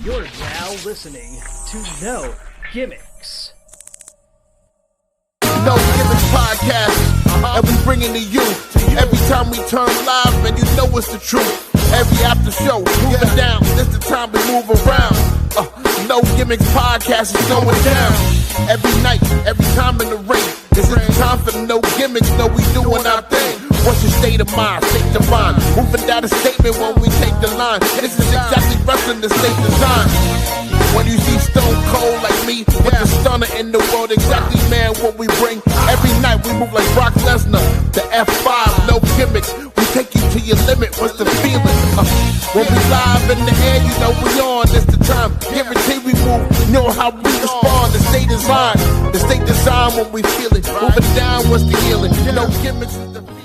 You're now listening to No Gimmicks. No Gimmicks podcast, and we bring it to you. Every time we turn live, and you know it's the truth. Every after show, moving down, this the time we move around. No Gimmicks podcast is going down. Every night, every time in the ring. This is the time for no gimmicks, no we doing our thing. What's your state of mind? State divine. Moving down a statement when we take the line. This is exactly wrestling the state design. When you see Stone Cold like me, with the stunner in the world, exactly man what we bring. Every night we move like Brock Lesnar, the F5, no gimmicks. We take you to your limit, what's the feeling? When we live in the air, you know we on, this the time. Guarantee we move, you know how we respond. The state design when we feel it. Moving down, what's the healing? No gimmicks is the feeling.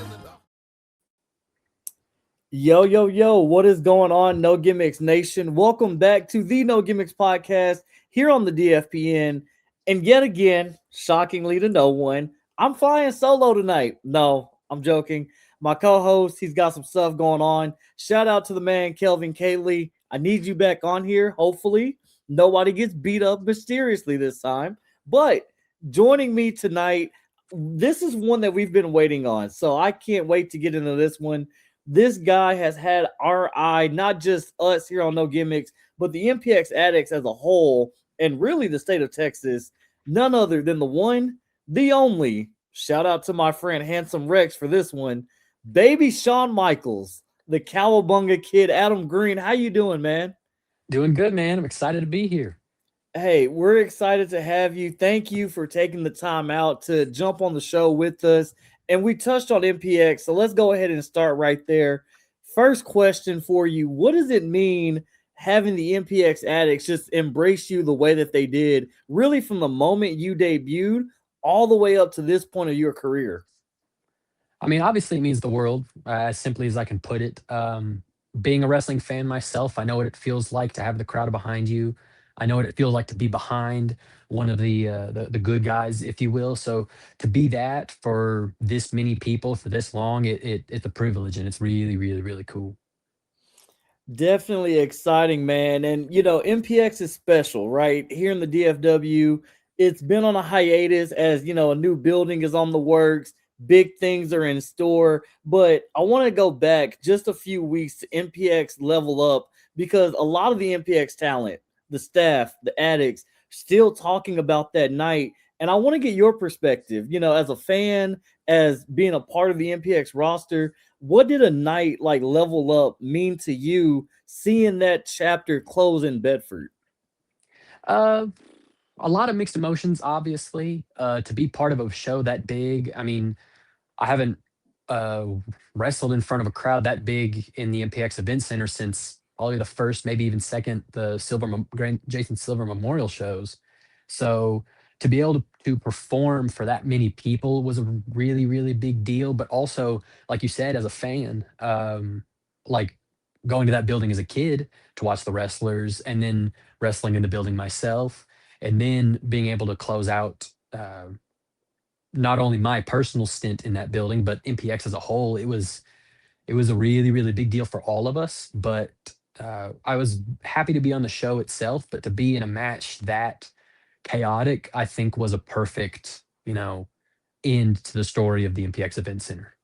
Yo, what is going on, No Gimmicks Nation? Welcome back to the No Gimmicks podcast here on the DFPN. And yet again, shockingly to no one, I'm flying solo tonight. No, I'm joking. My co-host, he's got some stuff going on. Shout out to the man, Kelvin Cayley. I need you back on here. Hopefully, nobody gets beat up mysteriously this time. But joining me tonight, this is one that we've been waiting on. So I can't wait to get into this one. This guy has had our eye, not just us here on No Gimmicks, but the MPX addicts as a whole, and really the state of Texas. None other than the one, the only. Shout out to my friend Handsome Rex for this one. Baby Shawn Michaels, the Cowabunga Kid. Adam Green, how you doing, man? Doing good, man. I'm excited to be here. Hey, we're excited to have you. Thank you for taking the time out to jump on the show with us. And we touched on MPX, so let's go ahead and start right there. First question for you. What does it mean having the MPX addicts just embrace you the way that they did, really from the moment you debuted all the way up to this point of your career? I mean, obviously it means the world, as simply as I can put it. Being a wrestling fan myself, I know what it feels like to have the crowd behind you. I know what it feels like to be behind one of the good guys, if you will. So to be that for this many people for this long, it's a privilege, and it's really, really, really cool. Definitely exciting, man. And, MPX is special, right? Here in the DFW, it's been on a hiatus as, a new building is on the works. Big things are in store. But I want to go back just a few weeks to MPX Level Up because a lot of the MPX talent, the staff, the addicts, still talking about that night. And I want to get your perspective, as a fan, as being a part of the MPX roster. What did a night like Level Up mean to you seeing that chapter close in Bedford? Uh, a lot of mixed emotions, obviously. To be part of a show that big, I mean, I haven't uh, wrestled in front of a crowd that big in the MPX Event Center since probably the first, maybe even second, the Jason Silver Memorial shows. So to be able to perform for that many people was a really, really big deal. But also, like you said, as a fan, like going to that building as a kid to watch the wrestlers, and then wrestling in the building myself, and then being able to close out. Not only my personal stint in that building, but MPX as a whole, it was a really, really big deal for all of us. But I was happy to be on the show itself, but to be in a match that chaotic, I think was a perfect, end to the story of the MPX Event Center.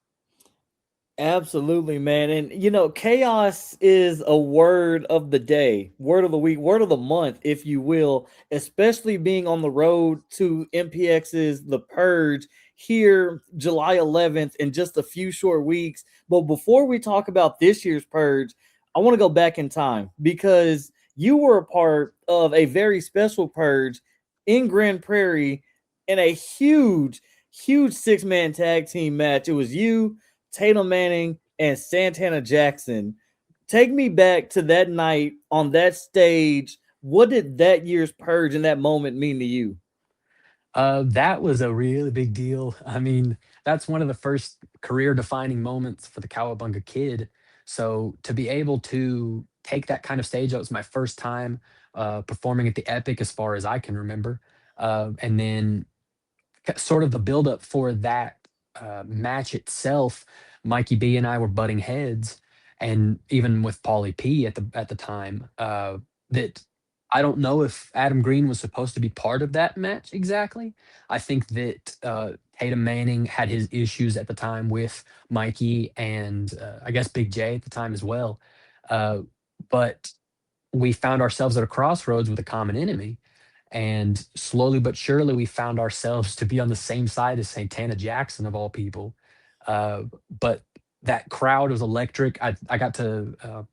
Absolutely, man. And chaos is a word of the day, word of the week, word of the month, if you will, especially being on the road to MPX's The Purge here July 11th in just a few short weeks. But before we talk about this year's Purge, I want to go back in time because you were a part of a very special Purge in Grand Prairie in a huge, huge six-man tag team match. It was you, Tatum Manning, and Santana Jackson. Take me back to that night on that stage. What did that year's Purge and that moment mean to you? That was a really big deal. I mean, that's one of the first career-defining moments for the Cowabunga Kid. So to be able to take that kind of stage, that was my first time performing at the Epic, as far as I can remember, and then sort of the buildup for that match itself. Mikey B and I were butting heads, and even with Paulie P at the time, that I don't know if Adam Green was supposed to be part of that match exactly. I think that Tatum Manning had his issues at the time with Mikey and I guess Big J at the time as well. Uh, but we found ourselves at a crossroads with a common enemy. And slowly but surely, we found ourselves to be on the same side as Santana Jackson, of all people. But that crowd was electric. I got to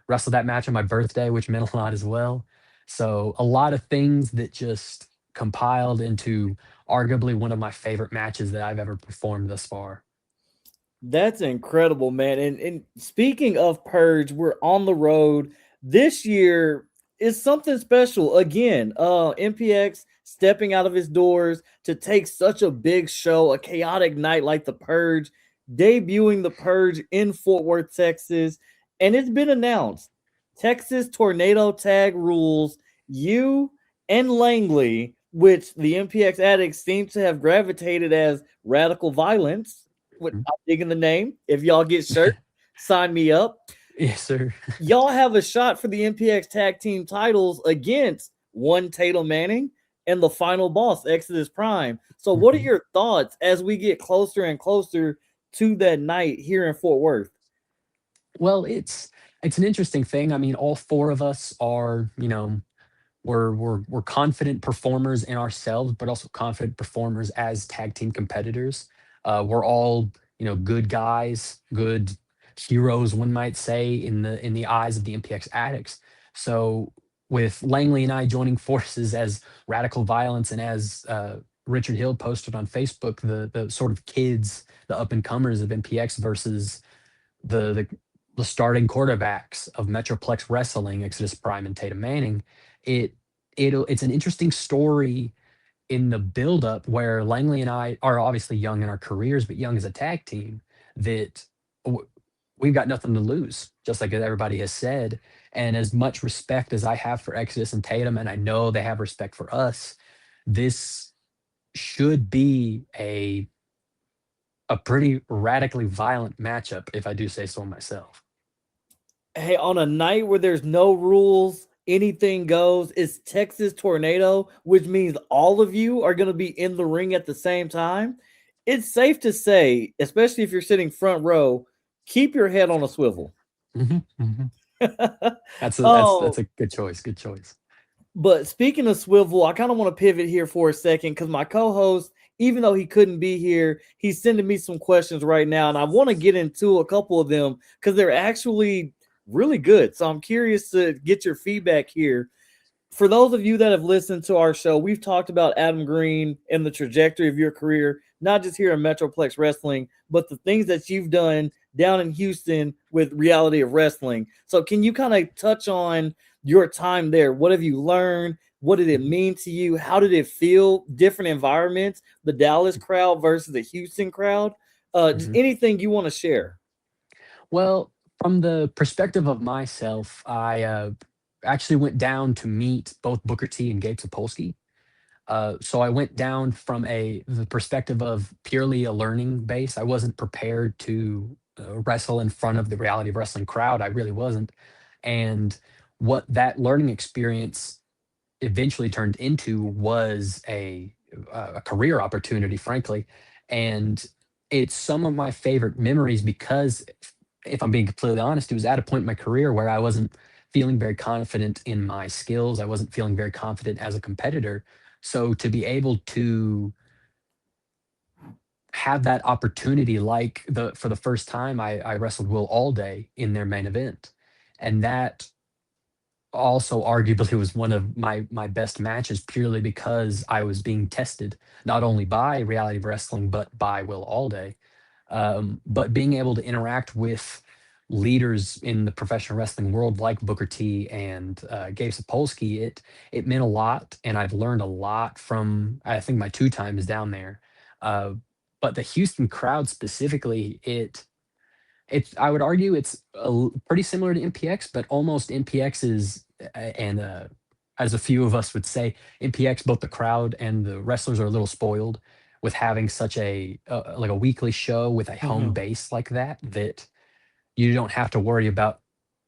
wrestle that match on my birthday, which meant a lot as well. So, a lot of things that just compiled into arguably one of my favorite matches that I've ever performed thus far. That's incredible, man. And speaking of Purge, we're on the road. This year is something special. Again, MPX stepping out of his doors to take such a big show, a chaotic night like the Purge, debuting the Purge in Fort Worth, Texas. And it's been announced. Texas Tornado Tag rules you and Langley, which the MPX addicts seem to have gravitated as radical violence. I'm digging the name. If y'all get shirt, sign me up. Yes, sir. Y'all have a shot for the MPX tag team titles against one Tatum Manning and the final boss, Exodus Prime. So, what are Mhm. your thoughts as we get closer and closer to that night here in Fort Worth? Well, it's an interesting thing. I mean, all four of us are, we're confident performers in ourselves, but also confident performers as tag team competitors. We're all good guys, good heroes, one might say, in the eyes of the MPX addicts. So with Langley and I joining forces as radical violence, and as Richard Hill posted on Facebook, the sort of kids, the up and comers of MPX versus the the the starting quarterbacks of Metroplex Wrestling, Exodus Prime and Tatum Manning, it it's an interesting story in the buildup where Langley and I are obviously young in our careers, but young as a tag team, that w- we've got nothing to lose, just like everybody has said. And as much respect as I have for Exodus and Tatum, and I know they have respect for us, this should be a pretty radically violent matchup, if I do say so myself. Hey, on a night where there's no rules, anything goes, it's Texas Tornado, which means all of you are going to be in the ring at the same time. It's safe to say, especially if you're sitting front row, keep your head on a swivel. Mhm, mhm. That's a that's Oh, that's a good choice. Good choice. but speaking of swivel, I kind of want to pivot here for a second because my co-host, even though he couldn't be here, he's sending me some questions right now, and I want to get into a couple of them because they're actually really good. So I'm curious to get your feedback here. For those of you that have listened to our show, we've talked about Adam Green and the trajectory of your career, not just here in Metroplex Wrestling, but the things that you've done down in Houston with Reality of Wrestling. So, can you kind of touch on your time there? What have you learned? What did it Mhm, mean to you? How did it feel? Different environments, the Dallas crowd versus the Houston crowd. Just mhm. anything you want to share. Well, from the perspective of myself, I actually went down to meet both Booker T and Gabe Sapolsky. So I went down from the perspective of purely a learning base. I wasn't prepared to wrestle in front of the Reality of Wrestling crowd. I really wasn't. And what that learning experience eventually turned into was a career opportunity, frankly. And it's some of my favorite memories because, if I'm being completely honest, it was at a point in my career where I wasn't feeling very confident in my skills. I wasn't feeling very confident as a competitor. So to be able to have that opportunity, like the for the first time, I wrestled Will Allday in their main event, and that also arguably was one of my best matches, purely because I was being tested not only by Reality of Wrestling but by Will Allday. But being able to interact with leaders in the professional wrestling world like Booker T and Gabe Sapolsky, it meant a lot, and I've learned a lot from, I think, my two times down there. Uh, but the Houston crowd specifically, it's I would argue it's pretty similar to MPX, but almost MPX is and as a few of us would say, MPX, both the crowd and the wrestlers are a little spoiled with having such a like a weekly show with a home Mhm. base like that, that you don't have to worry about.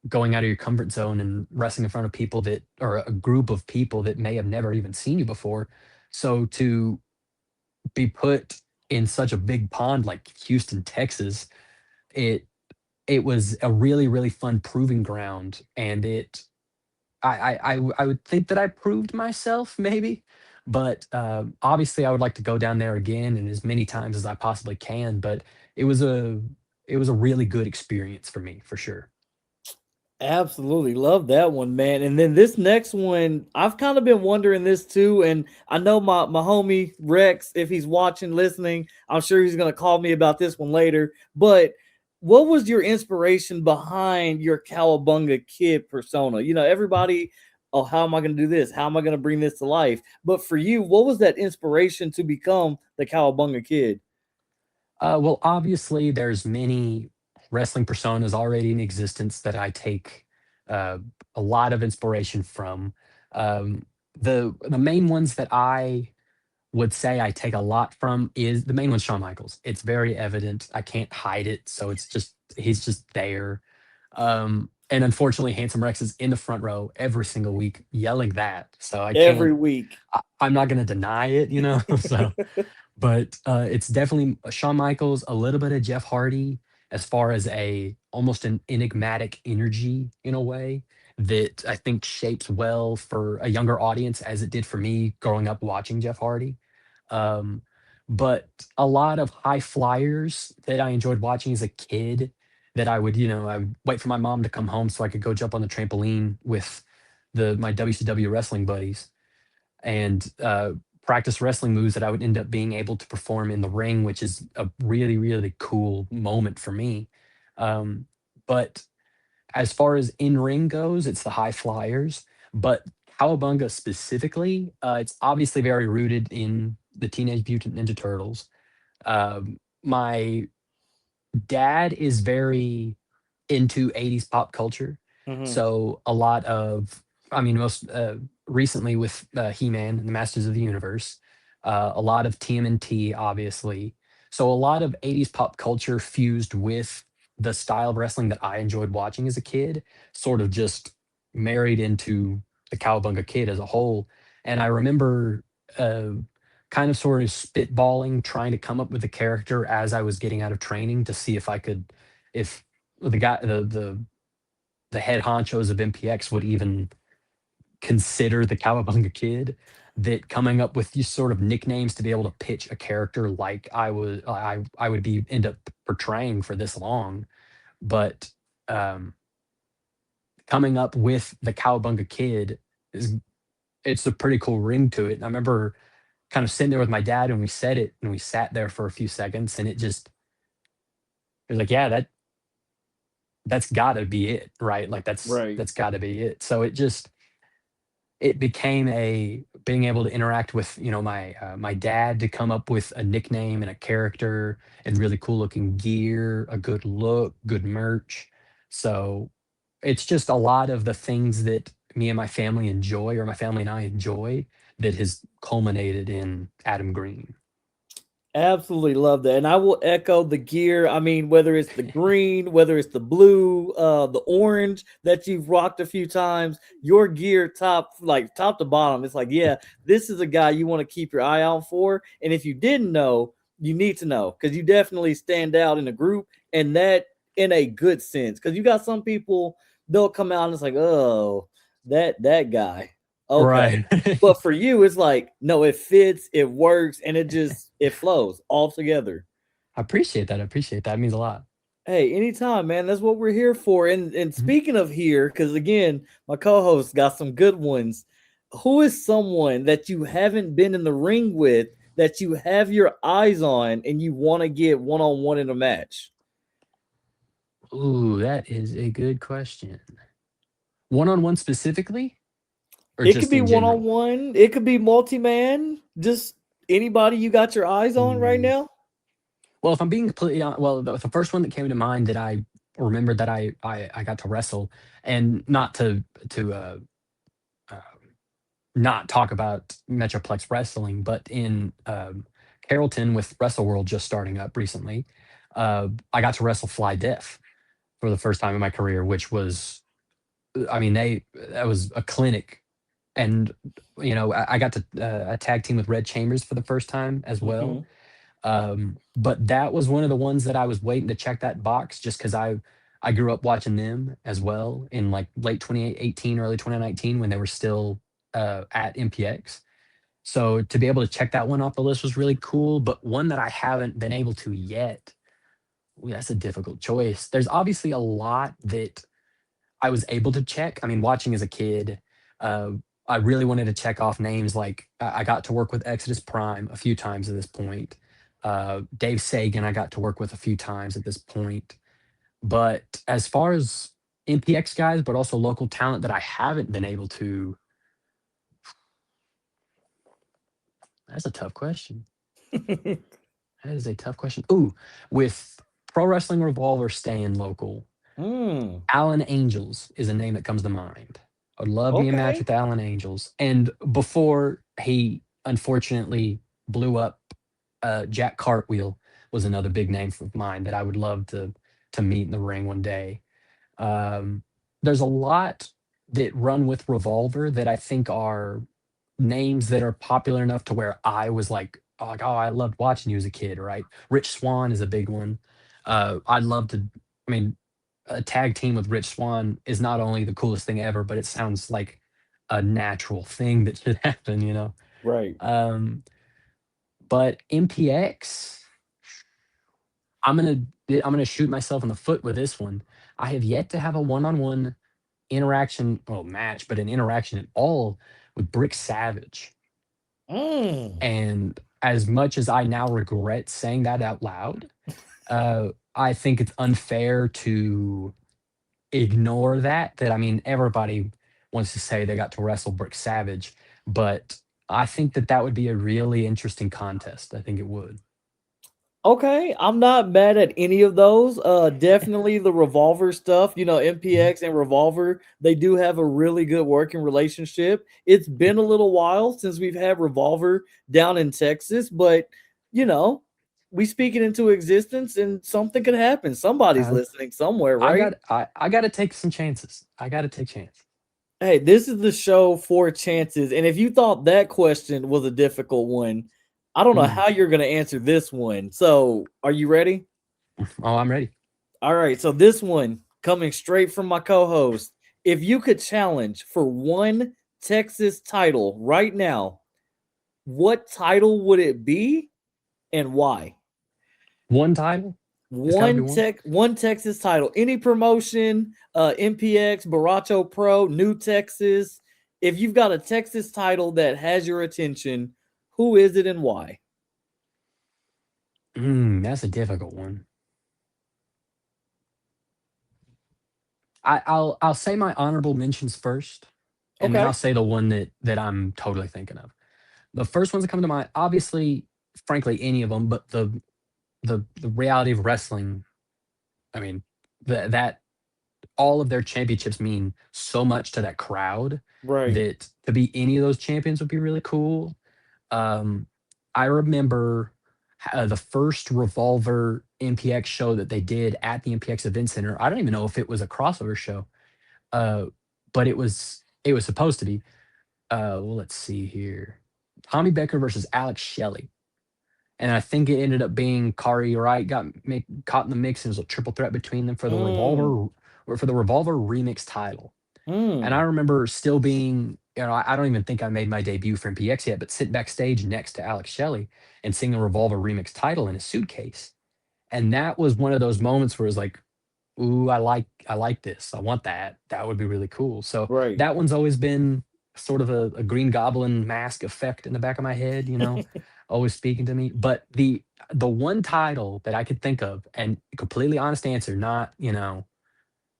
going out of your comfort zone and wrestling in front of people that, or a group of people that may have never even seen you before. So to be put in such a big pond like Houston, Texas, it it was a really, really fun proving ground, and I would think that I proved myself maybe, but, obviously, I would like to go down there again and as many times as I possibly can, but it was a it was a really good experience for me, for sure. Absolutely love that one, man. And then this next one, I've kind of been wondering this too. And I know my homie Rex, if he's watching, listening, I'm sure he's gonna call me about this one later. But what was your inspiration behind your Cowabunga Kid persona? You know, everybody, oh, how am I gonna do this? How am I gonna bring this to life? But for you, what was that inspiration to become the Cowabunga Kid? Well, obviously, there's many wrestling personas already in existence that I take uh, a lot of inspiration from. Um, the main ones that I would say I take a lot from is the main one's Shawn Michaels. It's very evident. I can't hide it, so it's just he's just there. And unfortunately, Handsome Rex is in the front row every single week yelling that, so I Every can't. week. I'm not going to deny it, you know. So but, it's definitely Shawn Michaels, a little bit of Jeff Hardy as far as a almost an enigmatic energy in a way that I think shapes well for a younger audience as it did for me growing up watching Jeff Hardy. Um, but a lot of high flyers that I enjoyed watching as a kid that I would wait for my mom to come home so I could go jump on the trampoline with my WCW wrestling buddies and practice wrestling moves that I would end up being able to perform in the ring, which is a really, really cool moment for me. Um, but as far as in ring goes, it's the high flyers. But Cowabunga specifically, it's obviously very rooted in the Teenage Mutant Ninja Turtles. My dad is very into 80s pop culture. Mhm. So a lot of, I mean, most recently with He-Man and the Masters of the Universe, a lot of TMNT, obviously. So a lot of 80s pop culture fused with the style of wrestling that I enjoyed watching as a kid, sort of just married into the Cowabunga Kid as a whole. And I remember uh, kind of sort of spitballing, trying to come up with a character as I was getting out of training to see if I could, if the guy, the head honchos of MPX would even consider the Cowabunga Kid. That coming up with these sort of nicknames to be able to pitch a character like I would be end up portraying for this long, but um, coming up with the Cowabunga Kid is it's a pretty cool ring to it. And I remember kind of sitting there with my dad and we said it and we sat there for a few seconds and it was like, yeah, that's gotta be it, right? Like Right. that's gotta be it. So it became a being able to interact with, my dad to come up with a nickname and a character and really cool looking gear, a good look, good merch. So it's just a lot of the things that me and my family enjoy, or my family and I enjoy, that has culminated in Adam Green. Absolutely love that. And I will echo the gear. I mean, whether it's the green, whether it's the blue, the orange that you've rocked a few times, your gear top to bottom. It's like, yeah, this is a guy you want to keep your eye out for. And if you didn't know, you need to know because you definitely stand out in a group and that in a good sense. Because you got some people, they'll come out and it's like, oh, that guy. Okay. Right. But for you, it's like, no, it fits, it works, and it flows all together. I appreciate that. I appreciate that. It means a lot. Hey, anytime, man. That's what we're here for. And Mhm. speaking of here, because again, my co-host got some good ones. Who is someone that you haven't been in the ring with that you have your eyes on and you want to get one-on-one in a match? Ooh, that is a good question. One on one specifically, or It could just be in general? one-on-one, it could be multi-man, just anybody you got your eyes on right Mm. now. Well, if I'm being completely honest, well, the first one that came to mind that I remembered that I got to wrestle, and not to uh, not talk about Metroplex wrestling, but in Carrollton with Wrestle World just starting up recently, I got to wrestle Fly Deaf for the first time in my career, which was I mean, they that was a clinic, and I got to a tag team with Red Chambers for the first time as well. Mhm. But that was one of the ones that I was waiting to check that box just because I grew up watching them as well in like late 2018, early 2019 when they were still at MPX. So to be able to check that one off the list was really cool. But one that I haven't been able to yet, ooh, that's a difficult choice. There's obviously a lot that I was able to check. I mean, watching as a kid, uh, I really wanted to check off names like I got to work with Exodus Prime a few times at this point. Dave Sagan, I got to work with a few times at this point. But as far as NPX guys, but also local talent that I haven't been able to, that's a tough question. That is a tough question. Ooh, with Pro Wrestling Revolver staying local, Mm. Alan Angels is a name that comes to mind. I would love me a match Okay. with Alan Angels. And before he unfortunately blew up, Jack Cartwheel was another big name of mine that I would love to meet in the ring one day. Um, there's a lot that run with Revolver that I think are names that are popular enough to where I was like, oh, I loved watching you as a kid, right? Rich Swan is a big one. I'd love to. I mean, a tag team with Rich Swan is not only the coolest thing ever, but it sounds like a natural thing that should happen, you know. Right. Um, but MPX, I'm gonna shoot myself in the foot with this one. I have yet to have a one-on-one interaction, well, match, but an interaction at all with Brick Savage. Mm. And as much as I now regret saying that out loud, I think it's unfair to ignore that I mean, everybody wants to say they got to wrestle Brick Savage, but I think that that would be a really interesting contest. I think it would. Okay, I'm not mad at any of those. Definitely the Revolver stuff. You know, Mhm. MPX and Revolver, they do have a really good working relationship. It's been a little while since we've had Revolver down in Texas, but you know, we speak it into existence and something could happen. Somebody's Uh, listening somewhere, I right? got I got to take some chances. I got to take chances. Hey, this is the show for chances. And if you thought that question was a difficult one, I don't know Mm. how you're going to answer this one. So, are you ready? Oh, I'm ready. All right, so this one coming straight from my co-host. If you could challenge for one Texas title right now, what title would it be and why? One title. It's got to be one. One Texas title, any promotion, MPX, Baracho Pro, New Texas. If you've got a Texas title that has your attention, who is it and why? That's a difficult one. I'll say my honorable mentions first, and then I'll Okay. say the one that I'm totally thinking of. The first ones that come to mind, obviously, frankly, any of them, but the reality of wrestling. I mean, that all of their championships mean so much to that crowd Right. that to be any of those champions would be really cool. Um, I remember the first Revolver MPX show that they did at the MPX Event Center. I don't even know if it was a crossover show, uh, but it was supposed to be. Well, let's see here. Tommy Becker versus Alex Shelley. And I think it ended up being Kari Wright caught in the mix, and it was a triple threat between them for the Mm, Revolver remix title. And I mm, remember still being, I don't even think I made my debut for MPX yet, but sitting backstage next to Alex Shelley and seeing a Revolver remix title in a suitcase. And that was one of those moments where it's like, ooh, I like this. I want that. That would be really cool. So right. that one's always been sort of a Green Goblin mask effect in the back of my head, always speaking to me. But the one title that I could think of, and completely honest answer, not,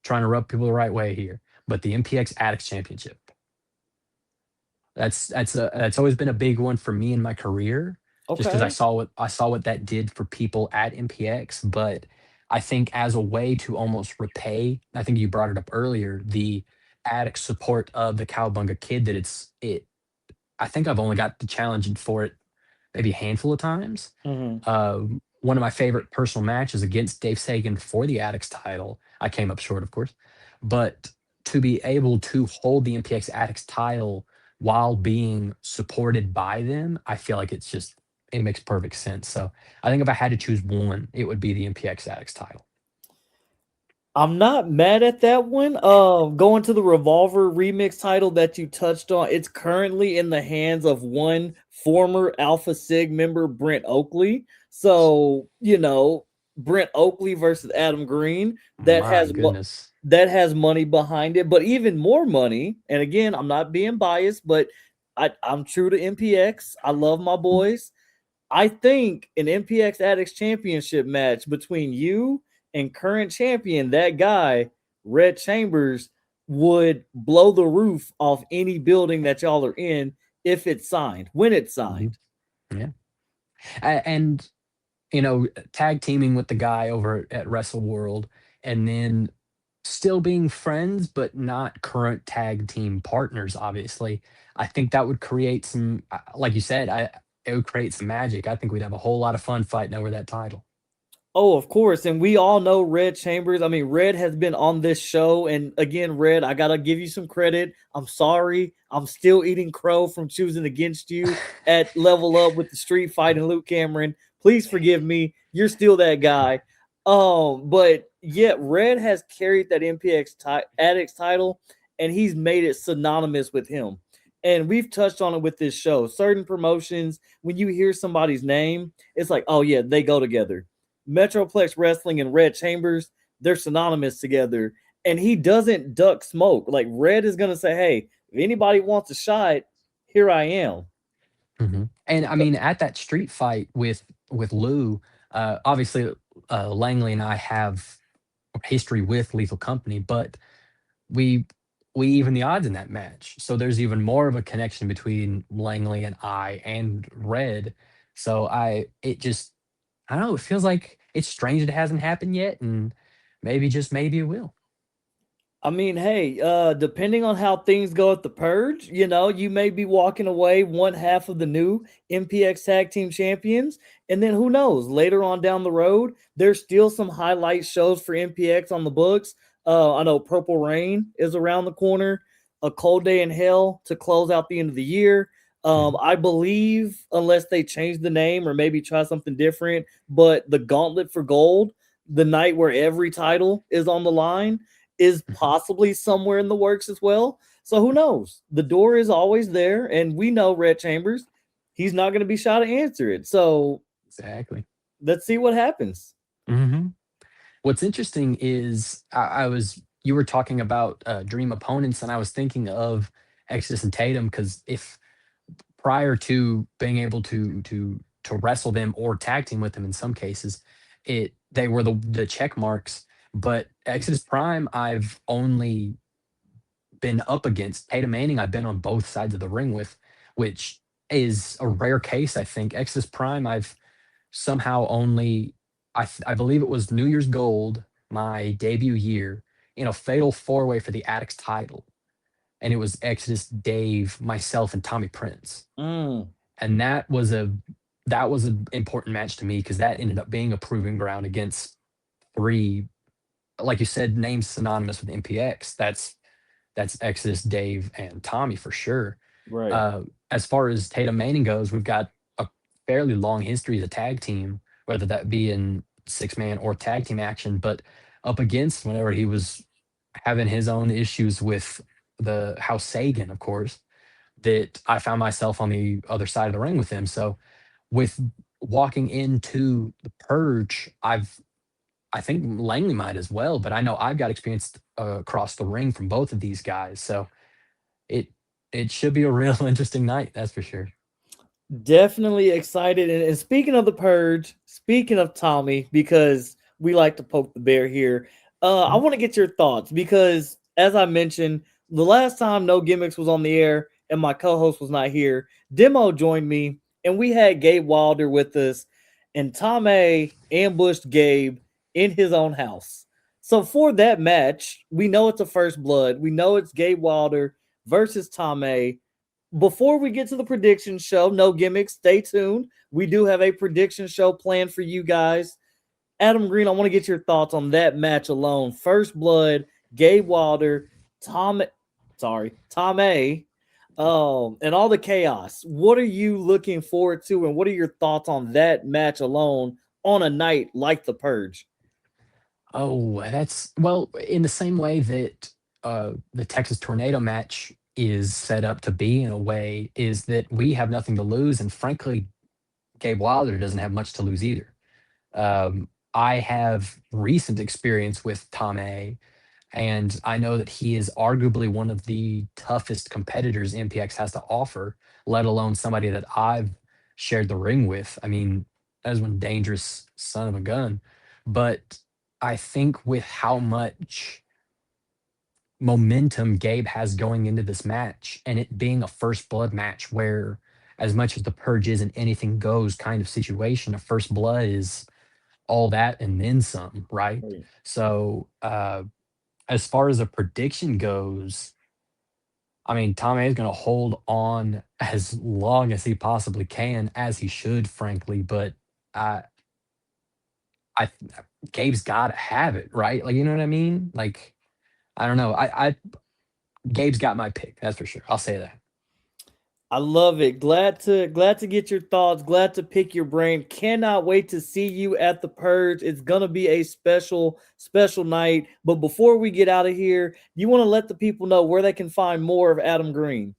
trying to rub people the right way here, but the MPX Addicts Championship. That's always been a big one for me in my career, just because I Okay. saw what that did for people at MPX. But I think as a way to almost repay, I think you brought it up earlier, the addict support of the Cowabunga Kid. I think I've only got the challenge for it maybe a handful of times. Hmm. One of my favorite personal matches against Dave Sagan for the Addicts title. I came up short, of course, but to be able to hold the MPX Addicts title while being supported by them, I feel like it makes perfect sense. So I think if I had to choose one, it would be the MPX Addicts title. I'm not mad at that one. Going to the Revolver remix title that you touched on, it's currently in the hands of one former Alpha Sig member, Brent Oakley. So, Brent Oakley versus Adam Green, that My has goodness. that has money behind it, but even more money. And again, I'm not being biased, but I'm true to MPX. I love my boys. I think an MPX Addicts Championship match between you and current champion, that guy, Red Chambers, would blow the roof off any building that y'all are in if it's signed, when it's Mhm. signed. Yeah. And tag teaming with the guy over at Wrestle World, and then still being friends but not current tag team partners, obviously. I think that would create some, like you said, it would create some magic. I think we'd have a whole lot of fun fighting over that title. Oh, of course. And we all know Red Chambers. I mean, Red has been on this show. And again, Red, I got to give you some credit. I'm sorry. I'm still eating crow from choosing against you at Level Up with the street fight and Luke Cameron. Please forgive me. You're still that guy. But yet Red has carried that Addicts title, and he's made it synonymous with him. And we've touched on it with this show. Certain promotions, when you hear somebody's name, it's like, oh yeah, they go together. Metroplex Wrestling and Red Chambers, they're synonymous together. And he doesn't duck smoke. Like Red is gonna say, "Hey, if anybody wants a shot, here I am." And I mean, at that street fight with Lou, obviously Langley and I have history with Lethal Company, but we we even the odds in that match. So there's even more of a connection between Langley and I and Red. So I don't know, it feels like it's strange it hasn't happened yet, and maybe just maybe it will. I mean, hey, depending on how things go at the purge, you may be walking away one half of the new MPX Tag Team Champions, and then who knows? Later on down the road, there's still some highlight shows for MPX on the books. I know Purple Rain is around the corner, a Cold Day in Hell to close out the end of the year. Mhm. I believe, unless they change the name or maybe try something different, but the Gauntlet for Gold, the night where every title is on the line, is Mhm. possibly somewhere in the works as well. So who knows? The door is always there, and we know Red Chambers. He's not going to be shy to answer it. So Exactly. let's see what happens. hmm What's interesting is you were talking about dream opponents, and I was thinking of Exodus and Tatum because if prior to being able to wrestle them or tag team with them in some cases, they were the check marks. But Exodus Prime, I've only been up against. Tatum Manning, I've been on both sides of the ring with, which is a rare case. I think Exodus Prime, I've somehow only, I believe it was New Year's Gold, my debut year, in a fatal four way for the Addicts title, and it was Exodus, Dave, myself, and Tommy Prince, Mm, and that was an important match to me because that ended up being a proving ground against three, like you said, names synonymous with MPX. That's Exodus, Dave, and Tommy for sure. right. Uh, as far as Tatum Manning goes, we've got a fairly long history as a tag team, whether that be in six man or tag team action. But up against whenever he was having his own issues with the House Sagan, of course, that I found myself on the other side of the ring with him. So with walking into the purge, I think Langley might as well, but I know I've got experience across the ring from both of these guys. So it it should be a real interesting night, that's for sure. Definitely excited. And speaking of the purge, speaking of Tommy, because we like to poke the bear here, I Mhm. want to get your thoughts because, as I mentioned, the last time No Gimmicks was on the air and my co-host was not here, Demo joined me and we had Gabe Wilder with us, and Tommy ambushed Gabe in his own house. So for that match, we know it's a first blood. We know it's Gabe Wilder versus Tommy. Before we get to the prediction show, no gimmicks, stay tuned. We do have a prediction show planned for you guys. Adam Green, I want to get your thoughts on that match alone. First blood, Gabe Wilder. Tom, Tom A, and all the chaos. What are you looking forward to, and what are your thoughts on that match alone on a night like the Purge? Oh, that's well, in the same way that the Texas Tornado match is set up to be in a way, is that we have nothing to lose, and frankly, Gabe Wilder doesn't have much to lose either. I have recent experience with Tom A, and I know that he is arguably one of the toughest competitors MPX has to offer, let alone somebody that I've shared the ring with. I mean, that is one dangerous son of a gun. But I think with how much momentum Gabe has going into this match, and it being a first blood match where, as much as the purge is an anything goes kind of situation, a first blood is all that and then some, right? Right. So, as far as a prediction goes, I mean, Tom A is going to hold on as long as he possibly can, as he should, frankly. But I, I, Gabe's got to have it, right? Like, you know what I mean? Like, I don't know. Gabe's got my pick. That's for sure. I'll say that. I love it. Glad to get your thoughts. Glad to pick your brain. Cannot wait to see you at the Purge. It's gonna be a special night. But before we get out of here, you want to let the people know where they can find more of Adam Green.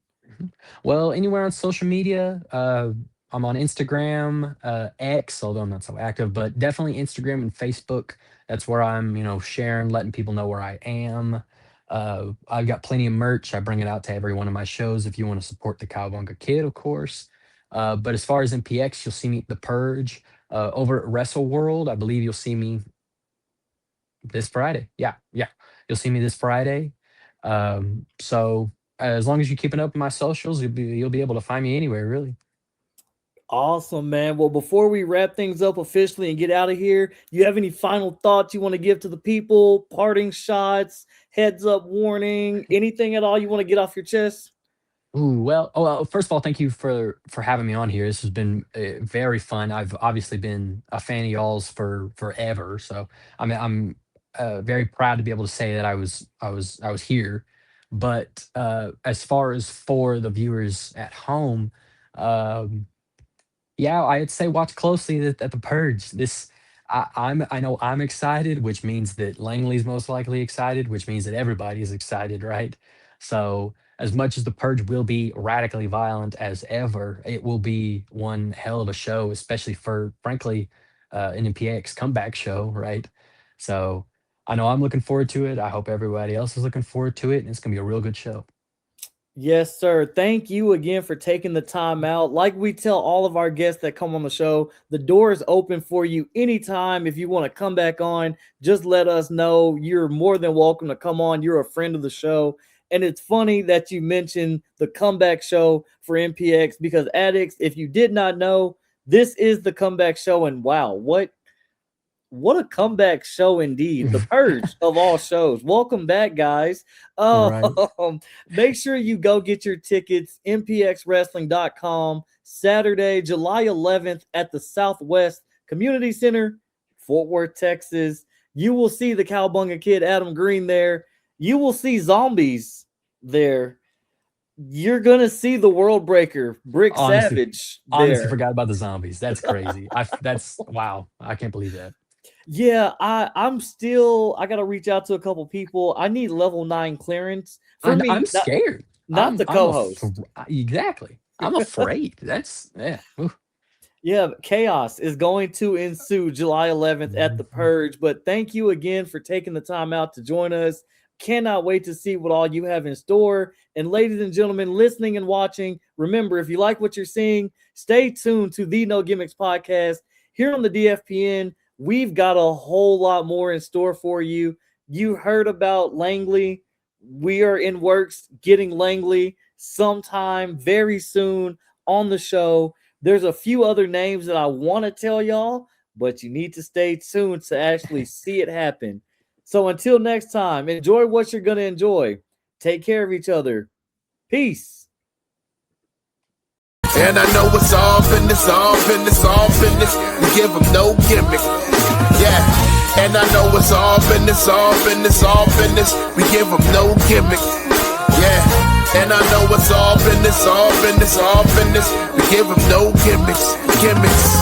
Well, anywhere on social media, I'm on Instagram, X, although I'm not so active, but definitely Instagram and Facebook. That's where I'm, sharing, letting people know where I am. I've got plenty of merch. I bring it out to every one of my shows if you want to support the Cowabunga Kid, of course. But as far as MPX, you'll see me at The Purge. Over at Wrestle World, I believe you'll see me this Friday. Yeah. You'll see me this Friday. So as long as you keep it up with my socials, you'll be able to find me anywhere, really. Awesome, man. Well, before we wrap things up officially and get out of here, you have any final thoughts you want to give to the people? Parting shots, heads up warning, anything at all you want to get off your chest? Ooh, well, first of all, thank you for having me on here. This has been very fun. I've obviously been a fan of y'all's for forever, so I'm very proud to be able to say that I was here. But as far as for the viewers at home, um, yeah, I'd say watch closely at the Purge. I know I'm excited, which means that Langley's most likely excited, which means that everybody's excited, right? So as much as the Purge will be radically violent as ever, it will be one hell of a show, especially for frankly an MPX comeback show, right? So I know I'm looking forward to it. I hope everybody else is looking forward to it, and it's gonna be a real good show. Yes, sir. Thank you again for taking the time out. Like we tell all of our guests that come on the show, the door is open for you anytime. If you want to come back on, just let us know. You're more than welcome to come on. You're a friend of the show. And it's funny that you mentioned the comeback show for MPX because, addicts, if you did not know, this is the comeback show. And wow, what a comeback show indeed. The Purge of all shows. Welcome back, guys. Right. Make sure you go get your tickets, mpxwrestling.com, Saturday, July 11th at the Southwest Community Center, Fort Worth, Texas. You will see the Cowabunga Kid, Adam Green there. You will see zombies there. You're going to see the World Breaker, Brick Savage there. Honestly forgot about the zombies. That's crazy. That's wow. I can't believe that. Yeah, I gotta reach out to a couple people. I need level 9 clearance. I'm scared. Not the co-host. Exactly. I'm afraid. That's Oof. Yeah, chaos is going to ensue July 11th at the Purge. But thank you again for taking the time out to join us. Cannot wait to see what all you have in store. And ladies and gentlemen, listening and watching, remember, if you like what you're seeing, stay tuned to the No Gimmicks podcast here on the DFPN. We've got a whole lot more in store for you. You heard about Langley. We are in works getting Langley sometime very soon on the show. There's a few other names that I want to tell y'all, but you need to stay tuned to actually see it happen. So until next time, enjoy what you're going to enjoy. Take care of each other. Peace. And I know it's all business, all business, all business. We give them no gimmick. Yeah. And I know it's all business, all business, all business. We give them no gimmick. Yeah, and I know it's all business, all business, all business. We give them no gimmicks, gimmicks.